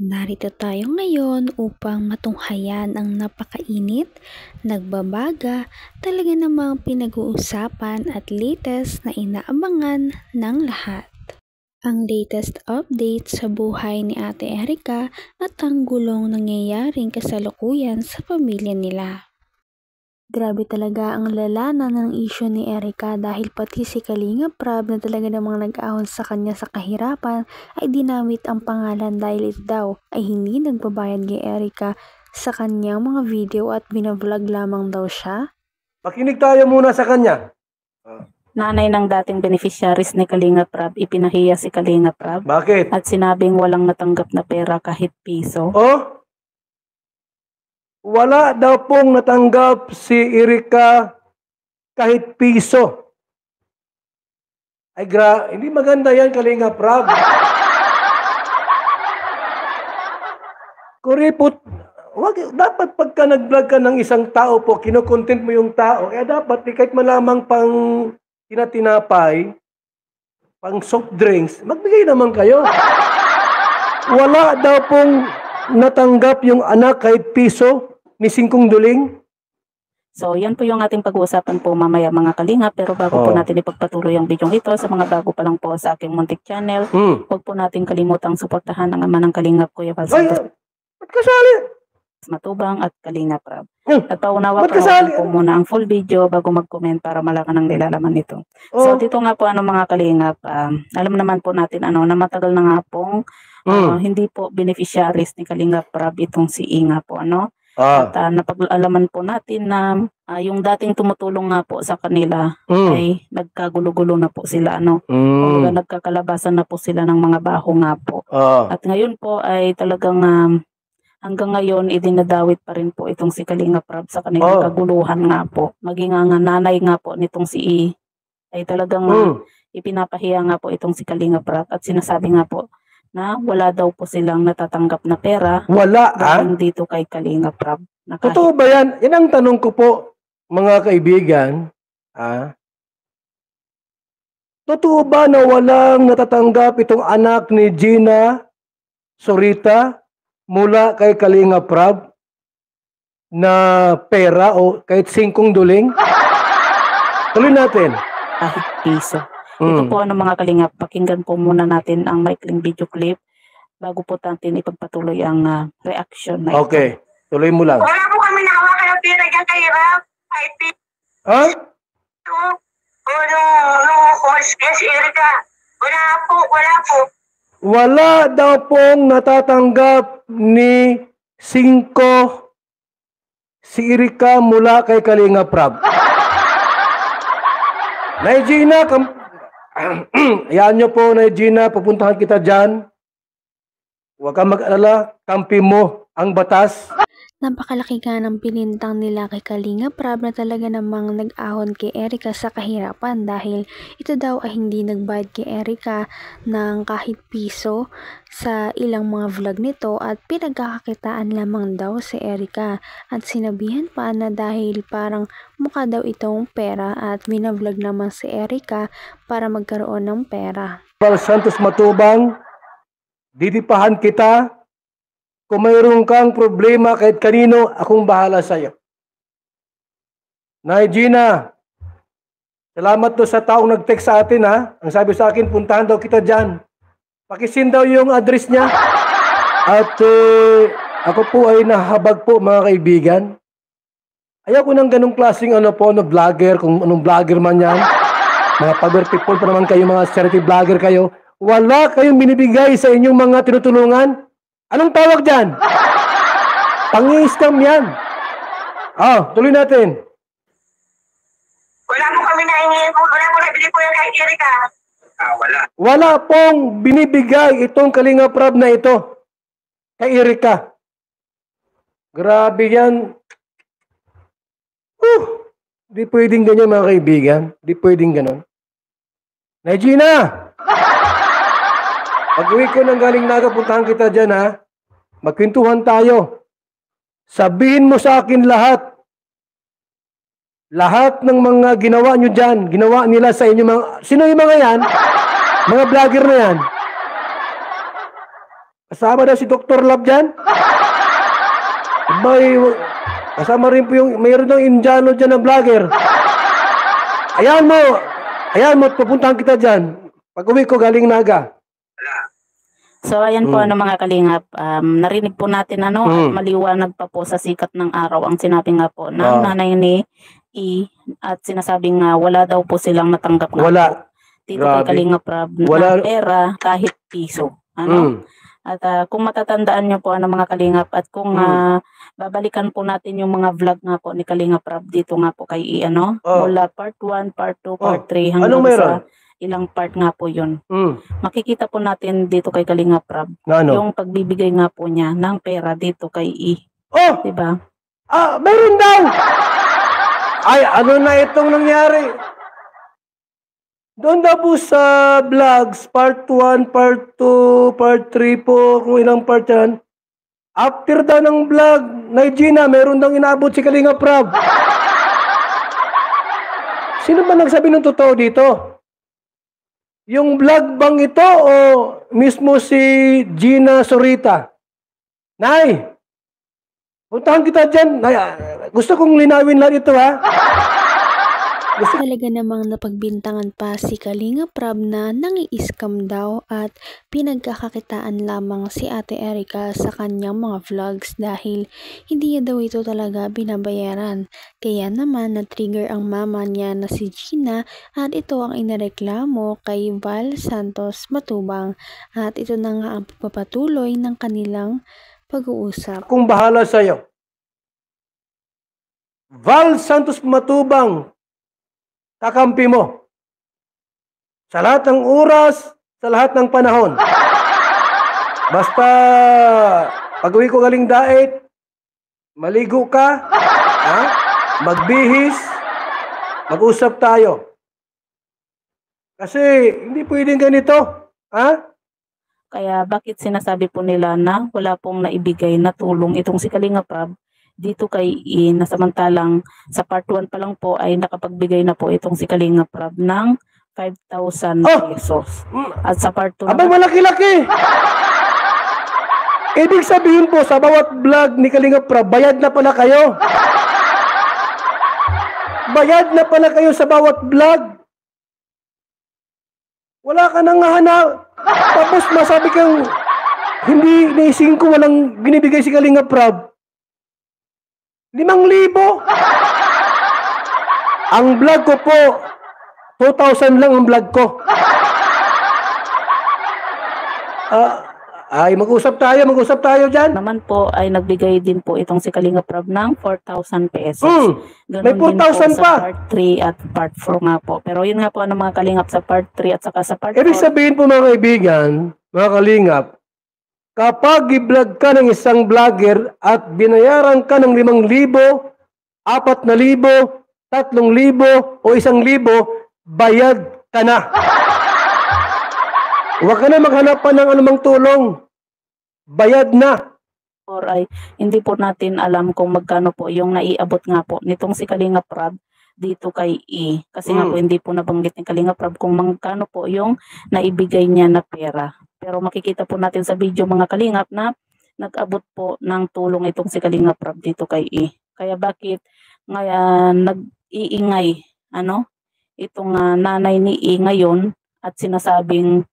Narito tayo ngayon upang matunghayan ang napakainit, nagbabaga, talaga namang pinag-uusapan at latest na inaabangan ng lahat. Ang latest update sa buhay ni Ate Erica at ang gulong nangyayaring kasalukuyan sa pamilya nila. Grabe talaga ang lalanan ng isyu ni Erica dahil pati si Kalinga Prab na talaga namang nag-ahon sa kanya sa kahirapan ay dinamit ang pangalan dahil ito daw ay hindi nagbabayad kay Erica sa kanyang mga video at binavlog lamang daw siya. Makinig tayo muna sa kanya. Nanay ng dating beneficiaries ni Kalinga Prab, ipinahiya si Kalinga Prab Bakit? at sinabing walang natanggap na pera kahit piso. Oh? Wala daw pong natanggap si Erica kahit piso. Ay hindi maganda yan, Kalinga Prab. Kuripot, dapat pagka nag-vlog ka ng isang tao po, kinokontent mo yung tao, dapat kahit malamang pang tinatinapay, pang soft drinks, magbigay naman kayo. Wala daw pong natanggap yung anak kahit piso ni Singkong Duling. So, yan po yung ating pag-uusapan po mamaya mga Kalinga. Pero bago po natin ipagpatuloy ang video ito, sa mga bago pa lang po sa aking muntik channel, huwag po natin kalimutang suportahan ang ama ng Kalingap, Kuya Val Santos Kasali. Matubang at Kalinga Prab. At paunawa po muna ang full video bago mag-comment para malaman ang nilalaman nito. So, dito nga po mga Kalingap, alam naman po natin na matagal na nga pong hindi po beneficiaries ni Kalinga Prab itong si Inga po, At napag-alaman po natin na yung dating tumutulong nga po sa kanila ay nagkagulo-gulo na po sila, Kumbaga nagkakalabasan na po sila ng mga baho nga po. At ngayon po ay talagang hanggang ngayon idinadawit pa rin po itong si Kalinga Prab sa kanilang kaguluhan nga po. Maging ang nanay nga po nitong si I ay talagang ipinapahiya nga po itong si Kalinga Prab at sinasabi nga po na wala daw po silang natatanggap na pera. Wala, dito kay Kalinga Prab. Totoo ba yan? Yan ang tanong ko po, mga kaibigan. Totoo ba na walang natatanggap itong anak ni Gina Sorita mula kay Kalinga Prab na pera o kahit Singkong Duling? Tuloy natin. Kahit piso. Ito po mga Kalingap, pakinggan po muna natin ang maikling video clip bago po natin ipagpatuloy ang reaction na ito. Okay, tuloy mo lang. Wala po kami nakawakan ng pera dyan kay Rap. Kahit piso. Si Erica. Wala po. Wala daw pong natatanggap ni Singko si Erica mula kay Kalinga Prab. Nay Gina, ayan nyo po, Nay Gina, pupuntahan kita dyan. Huwag kang mag-alala, kampi mo ang batas. Napakalaki nga ng pinintang nila kay Kalinga Prab na talaga namang nag-ahon kay Erica sa kahirapan dahil ito daw ay hindi nagbayad kay Erica ng kahit piso sa ilang mga vlog nito at pinagkakakitaan lamang daw si Erica at sinabihan pa na dahil parang mukha daw itong pera at binavlog naman si Erica para magkaroon ng pera. Val Santos Matubang, didipahan kita. Kung mayroon kang problema kahit kanino, akong bahala sa'yo. Nay Gina, salamat to sa taong nag-text sa atin Ang sabi sa akin, puntahan daw kita dyan. Pakisin daw yung address niya. At ako po ay nahabag po mga kaibigan. Ayaw ko ng ganong klaseng vlogger, kung anong vlogger man yan. Mga power people pa naman kayo, mga charity vlogger kayo. Wala kayong binibigay sa inyong mga tinutulungan. Anong tawag dyan? Pang-i-scam yan. Tuloy natin. Wala po kami nahingi. Wala po nabili po yan kay Erica. Wala. Wala pong binibigay itong Kalinga Prab na ito kay Erica. Grabe yan. Di pwedeng ganyan mga kaibigan. Di pwedeng ganon. Nay Gina! Pag-uwi ko ng galing Naga, puntahan kita dyan Magkwentuhan tayo. Sabihin mo sa akin lahat. Lahat ng mga ginawa nyo dyan, ginawa nila sa inyo Sino yung mga yan? Mga vlogger na yan. Kasama daw si Dr. Love dyan. Abay, kasama rin po yung, mayroon ng Indiano dyan na vlogger. Ayan mo, pupuntahan kita dyan. Pag uwi ko galing Naga. So ayan po mga kalingap, narinig po natin at maliwanag pa po sa sikat ng araw ang sinabi nga po ng nanay ni E at sinasabing nga wala daw po silang natanggap nga Wala. po dito kay Kalingap Rab na pera kahit piso. At kung matatandaan nyo po mga kalingap at kung babalikan po natin yung mga vlog nga po ni Kalingap Rab dito nga po kay E mula part 1, part 2, part 3 hanggang sa ilang part nga po yun. Makikita po natin dito kay Kalingap Rab yung pagbibigay nga po niya ng pera dito kay E. Diba? Meron daw! Ay, ano na itong nangyari? Doon daw po sa vlogs, part 1, part 2, part 3 po, kung ilang part yan. After daw ng vlog, na Gina, meron daw inabot si Kalingap Rab. Sino ba nagsabi ng totoo dito? Yung vlog bang ito o mismo si Gina Sorita? Nay, puntahan kita dyan. Nay, gusto kong linawin lang ito Talaga namang napagbintangan pa si Kalingap Rab na nangi-scam daw at pinagkakakitaan lamang si Ate Erica sa kanyang mga vlogs dahil hindi niya daw ito talaga binabayaran. Kaya naman na-trigger ang mama niya na si Gina at ito ang inareklamo kay Val Santos Matubang at ito na nga ang pagpapatuloy ng kanilang pag-uusap. Kung bahala sa'yo. Val Santos Matubang, kakampi mo. Sa lahat ng oras, sa lahat ng panahon. Basta, pag-uwi ko galing daet, maligo ka, magbihis, mag-usap tayo. Kasi, hindi pwedeng ganito. Kaya bakit sinasabi po nila na wala pong naibigay na tulong itong si Kalingap Rab dito kay E na samantalang sa part 1 pa lang po ay nakapagbigay na po itong si Kalingap Rab ng 5,000 pesos. At sa part 2 abay, malaki-laki! Ibig sabihin po, sa bawat vlog ni Kalingap Rab, bayad na pala kayo. Bayad na pala kayo sa bawat vlog. Wala ka nang hanap. Tapos masabi kang hindi naising ko walang binibigay si Kalingap Rab. 5,000. Ang vlog ko po, 2,000 lang ang vlog ko. Ay, mag-usap tayo dyan. Naman po ay nagbigay din po itong si Kalingap Rab ng 4,000 pesos. May 4,000 pa. Sa part 3 at part 4 nga po. Pero yun nga po ang mga Kalingap sa part 3 at saka sa part 4. Ibig sabihin po mga kaibigan, mga Kalingap, kapag i-vlog ka ng isang vlogger at binayaran ka ng 5,000, 4,000, 3,000 o 1,000, bayad ka na. Huwag ka na maghanap pa ng anumang tulong. Bayad na. Or ay hindi po natin alam kung magkano po yung naiabot nga po nitong si Kalingap Rab dito kay E. Kasi nga po hindi po nabanggit ni Kalingap Rab kung magkano po yung naibigay niya na pera. Pero makikita po natin sa video mga Kalingap na nag-abot po ng tulong itong si Kalingap Rab dito kay E. Kaya bakit ngayon nag-iingay itong nanay ni E ngayon at sinasabi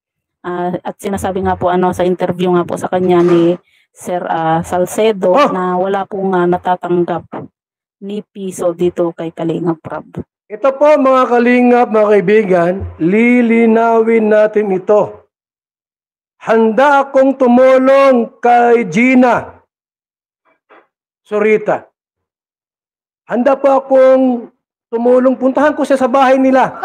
nga po sa interview nga po sa kanya ni Sir Salcedo na wala po nga natatanggap ni piso dito kay Kalingap Rab. Ito po mga Kalingap, mga kaibigan, lilinawin natin ito. Handa akong tumulong kay Gina Sorita. Handa po akong tumulong. Puntahan ko siya sa bahay nila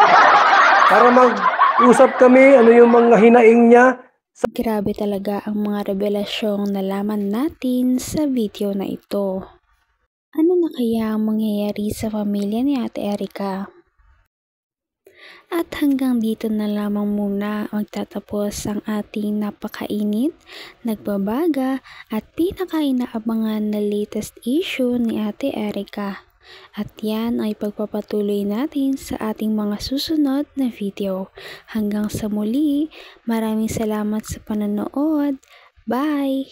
para mag-usap kami, ano yung mga hinaing niya. Grabe talaga ang mga revelasyong nalaman natin sa video na ito. Ano na kaya ang mangyayari sa pamilya ni Ate Erica? At hanggang dito na lamang muna magtatapos ang ating napakainit, nagbabaga at pinakainaabangan na latest issue ni Ate Erica. At yan ay pagpapatuloy natin sa ating mga susunod na video. Hanggang sa muli, maraming salamat sa panonood. Bye!